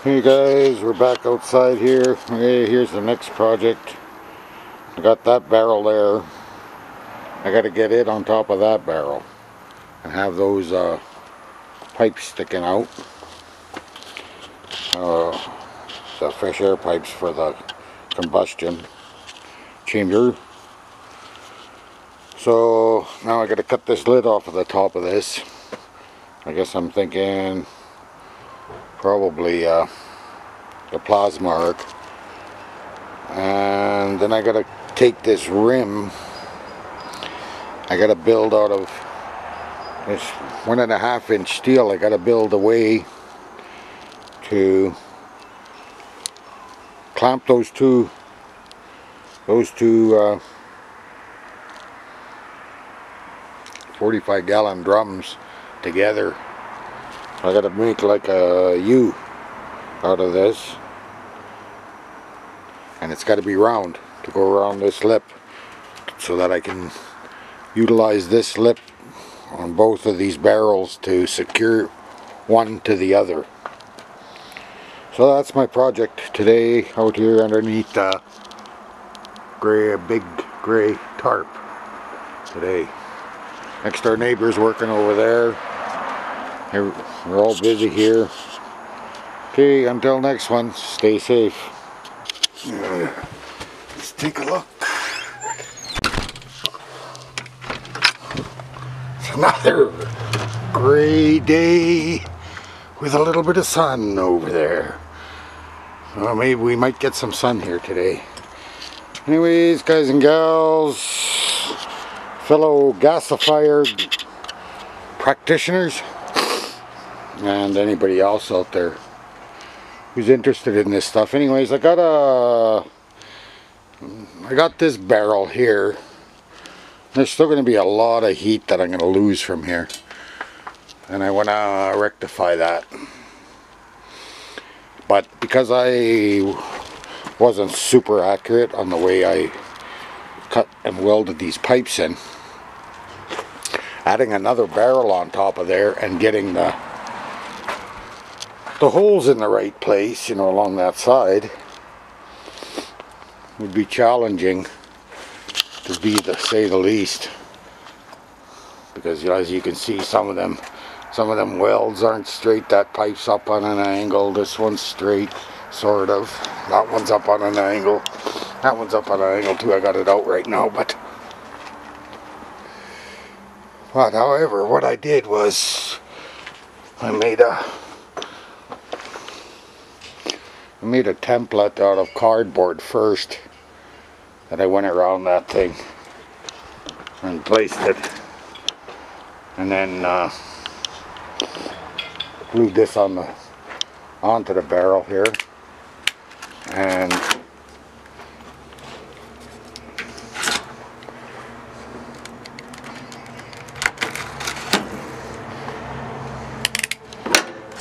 Hey guys, we're back outside here. Hey, here's the next project. I got that barrel there. I got to get it on top of that barrel and have those pipes sticking out. The fresh air pipes for the combustion chamber. So now I got to cut this lid off of the top of this. I guess I'm thinking probably the plasma arc, and then I gotta take this rim. I gotta build out of this 1.5 inch steel. I gotta build a way to clamp those two 45-gallon drums together. I gotta make like a U out of this, and it's got to be round to go around this lip so that I can utilize this lip on both of these barrels to secure one to the other. So that's my project today out here underneath a big gray tarp today. Next door neighbor's working over there. We're all busy here. Okay, until next one, stay safe. Let's take a look. It's another gray day with a little bit of sun over there. Well, maybe we might get some sun here today. Anyways, guys and gals, fellow gasifier practitioners, and anybody else out there who's interested in this stuff. Anyways, I got this barrel here. There's still going to be a lot of heat that I'm going to lose from here, and I want to rectify that. But because I wasn't super accurate on the way I cut and welded these pipes in, adding another barrel on top of there and getting the holes in the right place, you know, along that side, would be challenging, to say the least. Because, you know, as you can see, some of them welds aren't straight. That pipe's up on an angle. This one's straight, sort of. That one's up on an angle. That one's up on an angle too. I got it out right now, but however, what I did was I made a template out of cardboard first, and I went around that thing and placed it, and then glued this onto the barrel here, and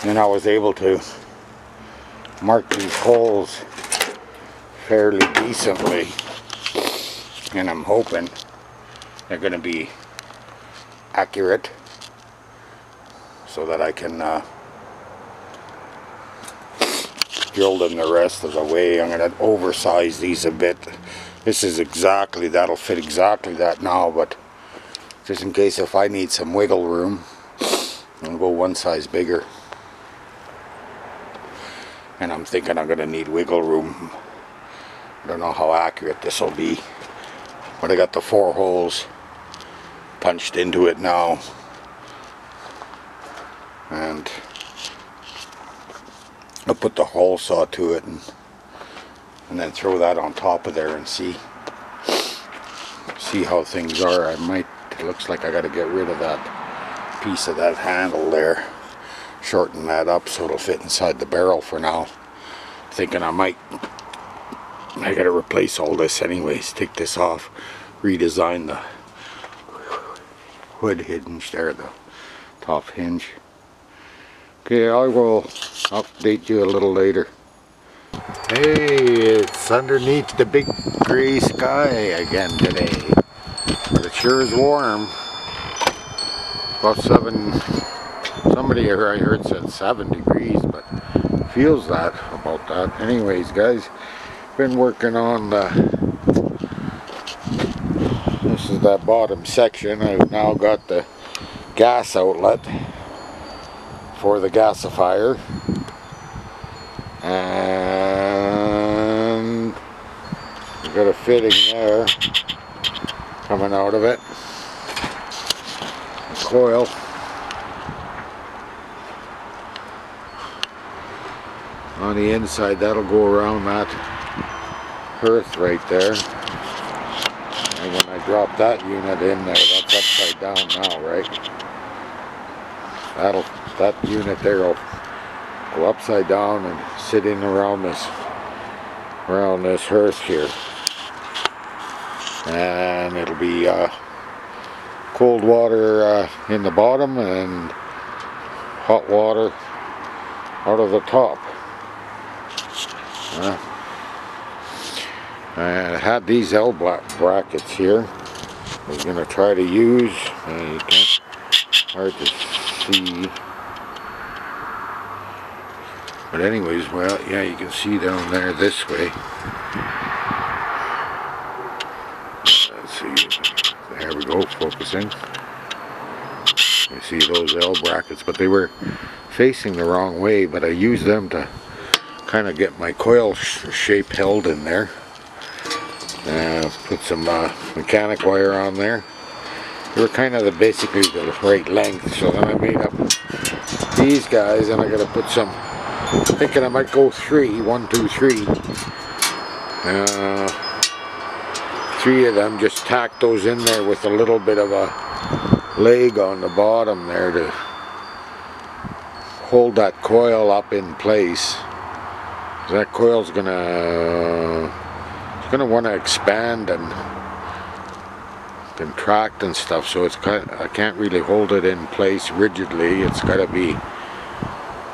then I was able to mark these holes fairly decently, and I'm hoping they're going to be accurate so that I can drill them the rest of the way. I'm going to oversize these a bit. This is exactly, that'll fit exactly that now, but just in case if I need some wiggle room, I'll go one size bigger. And I'm thinking I'm going to need wiggle room. I don't know how accurate this will be, but I got the 4 holes punched into it now, and I'll put the hole saw to it and then throw that on top of there and see how things are. It looks like I got to get rid of that piece of that handle there, shorten that up so it'll fit inside the barrel for now. Thinking I gotta replace all this anyways, take this off, redesign the hood hinge there, the top hinge. Okay, I will update you a little later. Hey, it's underneath the big gray sky again today, but it sure is warm. About 7, somebody I heard said 7 degrees, but feels that about that. Anyways, guys, been working on this is that bottom section. I've now got the gas outlet for the gasifier, and we've got a fitting there coming out of it, a coil. On the inside, that'll go around that hearth right there. And when I drop that unit in there, that's upside down now, right? That unit there will go upside down and sit in around this hearth here. And it'll be cold water in the bottom and hot water out of the top. And I had these L brackets here. I was going to try to use, you can't, hard to see. But anyways, well, yeah, you can see down there this way. Let's see, there we go, focusing. You see those L brackets, but they were facing the wrong way, but I used them to kind of get my coil shape held in there. Put some mechanic wire on there. They were kind of basically the right length, so then I made up these guys, and I got to put some, thinking I might go 1, 2, 3. 3 of them, just tack those in there with a little bit of a leg on the bottom there to hold that coil up in place. That coil's gonna want to expand and contract and stuff, so it's I can't really hold it in place rigidly. It's got to be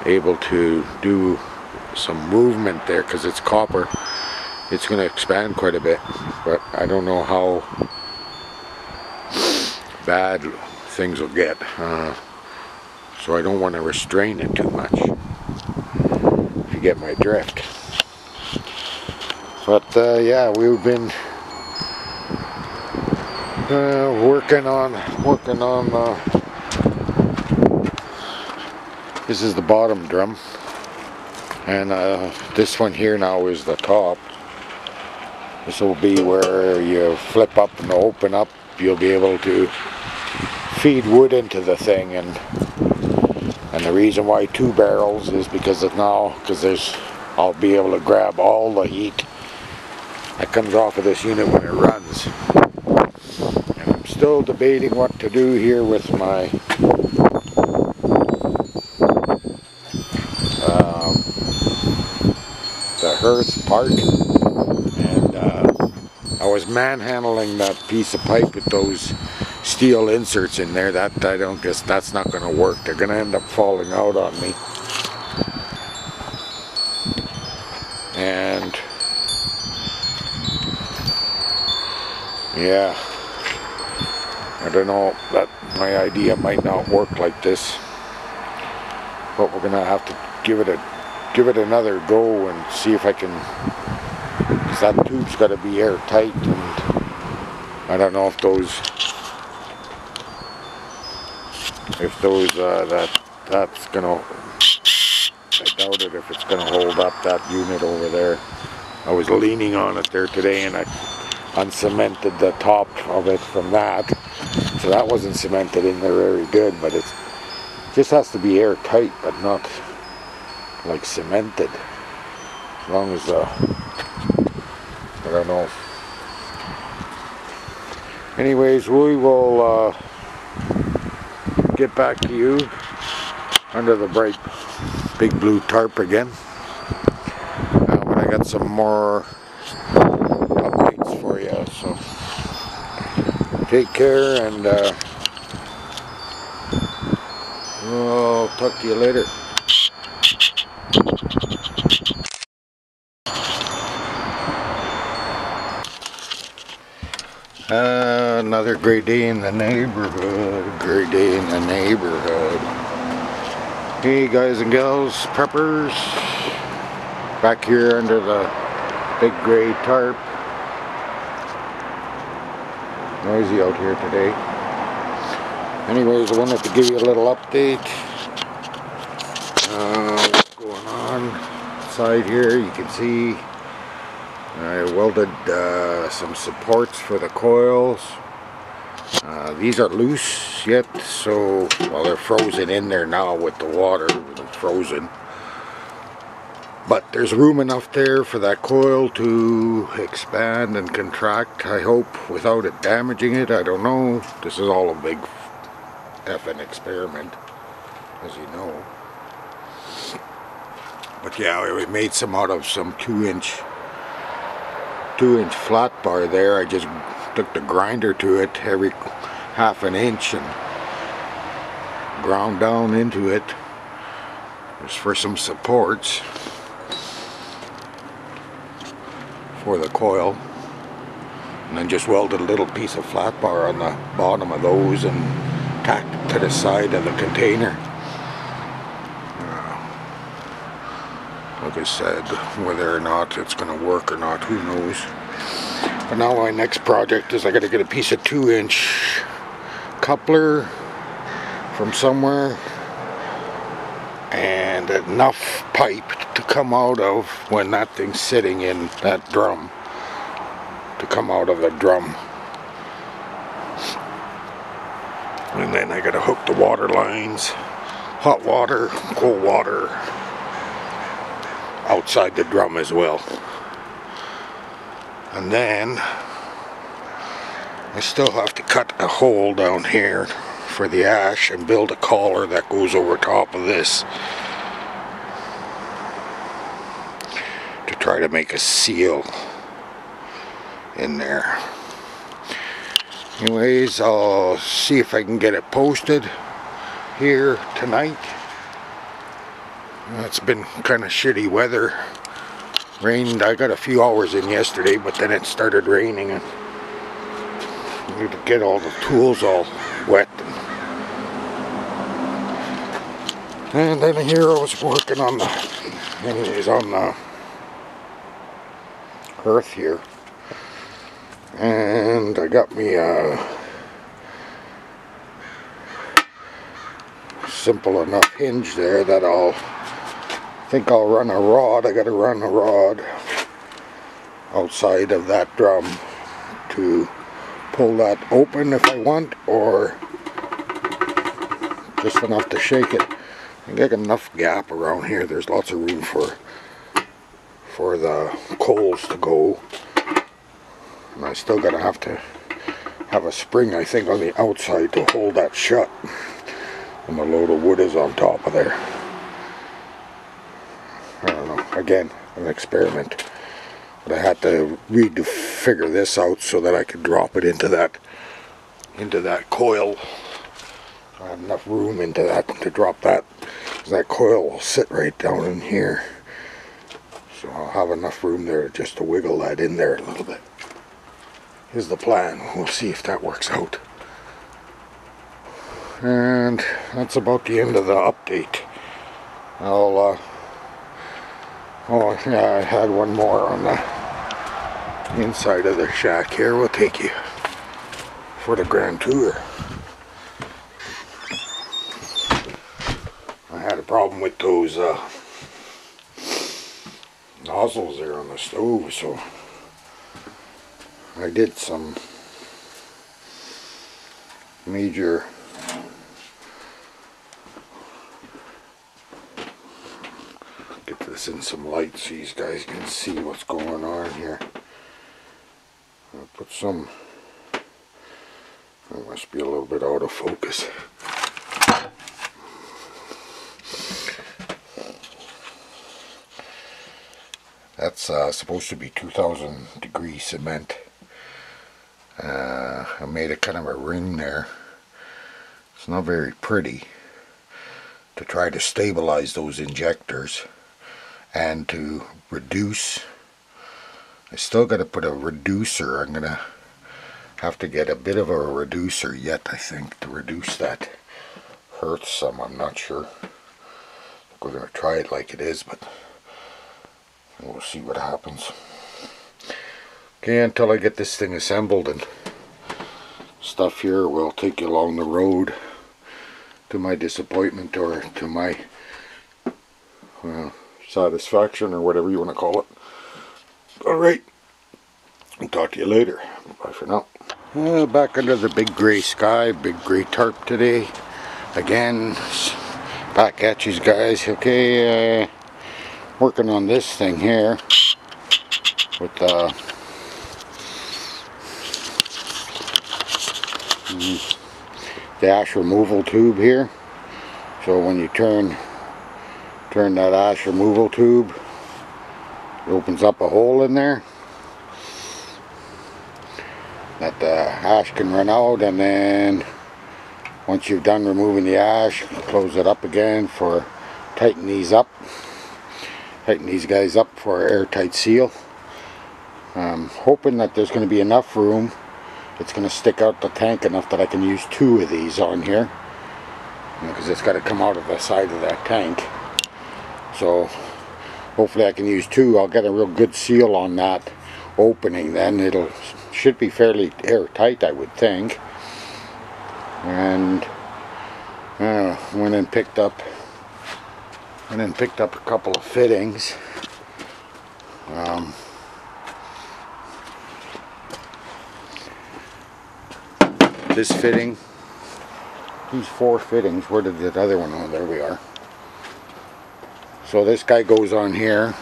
able to do some movement there because it's copper. It's going to expand quite a bit, but I don't know how bad things will get, so I don't want to restrain it too much, if you get my drift. But yeah, we've been working on this is the bottom drum, and this one here now is the top. This will be where you flip up and open up. You'll be able to feed wood into the thing, and the reason why 2 barrels is because I'll be able to grab all the heat that comes off of this unit when it runs. And I'm still debating what to do here with my the hearth part. And I was manhandling that piece of pipe with those steel inserts in there. That I don't guess that's not going to work. They're going to end up falling out on me. And yeah, I don't know, that my idea might not work like this, but we're gonna have to give it another go and see if I can, because that tube's got to be airtight, and I don't know if that's gonna, I doubt it if it's gonna hold up that unit over there. I was leaning on it there today, and I uncemented the top of it from that, so that wasn't cemented in there very good, but it just has to be airtight, but not like cemented, as long as I don't know. Anyways, we will get back to you under the bright big blue tarp again when I got some more for you. So take care, and I'll talk to you later. Another great day in the neighborhood. Great day in the neighborhood. Hey guys and gals, preppers. Back here under the big gray tarp. Noisy out here today. Anyways, I wanted to give you a little update. What's going on inside here. You can see I welded some supports for the coils. These are loose yet, so well, they're frozen in there now with the water. They're frozen. But there's room enough there for that coil to expand and contract, I hope, without it damaging it. I don't know. This is all a big effing experiment, as you know. But yeah, we made some out of some 2-inch flat bar there. I just took the grinder to it every half an inch and ground down into it just for some supports for the coil, and then just welded a little piece of flat bar on the bottom of those and tacked it to the side of the container. Like I said, whether or not it's going to work or not, who knows. But now my next project is I got to get a piece of 2-inch coupler from somewhere and enough pipe to come out of when that thing's sitting in that drum, to come out of the drum. And then I got to hook the water lines, hot water, cold water, outside the drum as well. And then I still have to cut a hole down here for the ash and build a collar that goes over top of this to try to make a seal in there. Anyways, I'll see if I can get it posted here tonight. It's been kind of shitty weather. Rained. I got a few hours in yesterday, but then it started raining and I need to get all the tools all wet. And then here I was working on the earth here, and I got me a simple enough hinge there that I think I'll run a rod. I got to run a rod outside of that drum to pull that open if I want, or just enough to shake it. I got enough gap around here. There's lots of room for the coals to go, and I still gotta have to have a spring, I think, on the outside to hold that shut when the load of wood is on top of there. I don't know, again, an experiment, but I had to figure this out so that I could drop it into that coil. I have enough room into that to drop that, because that coil will sit right down in here, so I'll have enough room there just to wiggle that in there a little bit. Here's the plan. We'll see if that works out. And that's about the end of the update. Oh yeah, I had one more on the inside of the shack here. We'll take you for the grand tour. I had a problem with those nozzles there on the stove, so I did some major get this in some light so you guys can see what's going on here. I'll put some, it must be a little bit out of focus. That's supposed to be 2000 degree cement. I made a kind of a ring there. It's not very pretty, to try to stabilize those injectors and to reduce. I still got to put a reducer. I'm gonna have to get a bit of a reducer yet, I think, to reduce that hertz some. I'm not sure. We're gonna try it like it is, but We'll see what happens. Okay, until I get this thing assembled and stuff here, we'll take you along the road to my disappointment, or to my satisfaction, or whatever you want to call it. Alright, I'll talk to you later. Bye for now. Back under the big grey sky, big grey tarp today. Again, back at you guys. Okay, working on this thing here with the ash removal tube here. So when you turn that ash removal tube, it opens up a hole in there that the ash can run out, and then once you've done removing the ash, close it up again for tighten these guys up for an airtight seal. I'm hoping that there's going to be enough room. It's going to stick out the tank enough that I can use 2 of these on here, because it's got to come out of the side of that tank. So hopefully I can use 2. I'll get a real good seal on that opening, then it'll should be fairly airtight, I would think. And went and picked up a couple of fittings. This fitting, these 4 fittings. Where did the other one? Oh, there we are. So this guy goes on here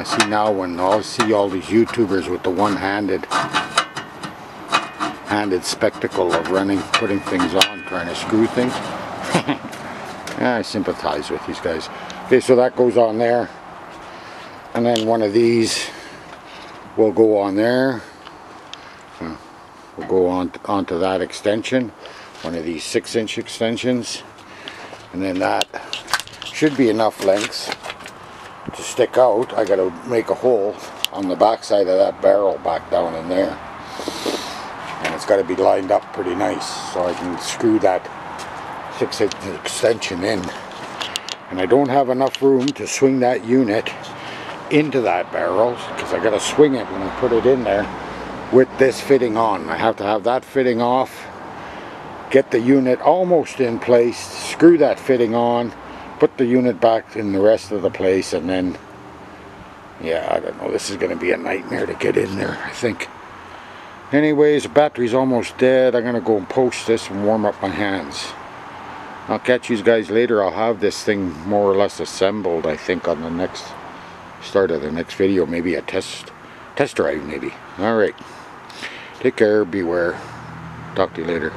I see now, when I'll see all these YouTubers with the one-handed spectacle of putting things on, trying to screw things. Yeah, I sympathize with these guys. Okay, so that goes on there, and then one of these will go on there. We'll go onto that extension, one of these 6-inch extensions, and then that should be enough lengths to stick out. I got to make a hole on the back side of that barrel back down in there, and it's got to be lined up pretty nice so I can screw that 6-inch extension in. And I don't have enough room to swing that unit into that barrel, because I got to swing it when I put it in there with this fitting on. I have to have that fitting off, get the unit almost in place, screw that fitting on, put the unit back in the rest of the place, and then, yeah, I don't know, this is going to be a nightmare to get in there, I think. Anyways, the battery's almost dead. I'm going to go and post this and warm up my hands. I'll catch you guys later. I'll have this thing more or less assembled, I think, on the next start of the next video. Maybe a test drive, maybe. Alright, take care, beware, talk to you later.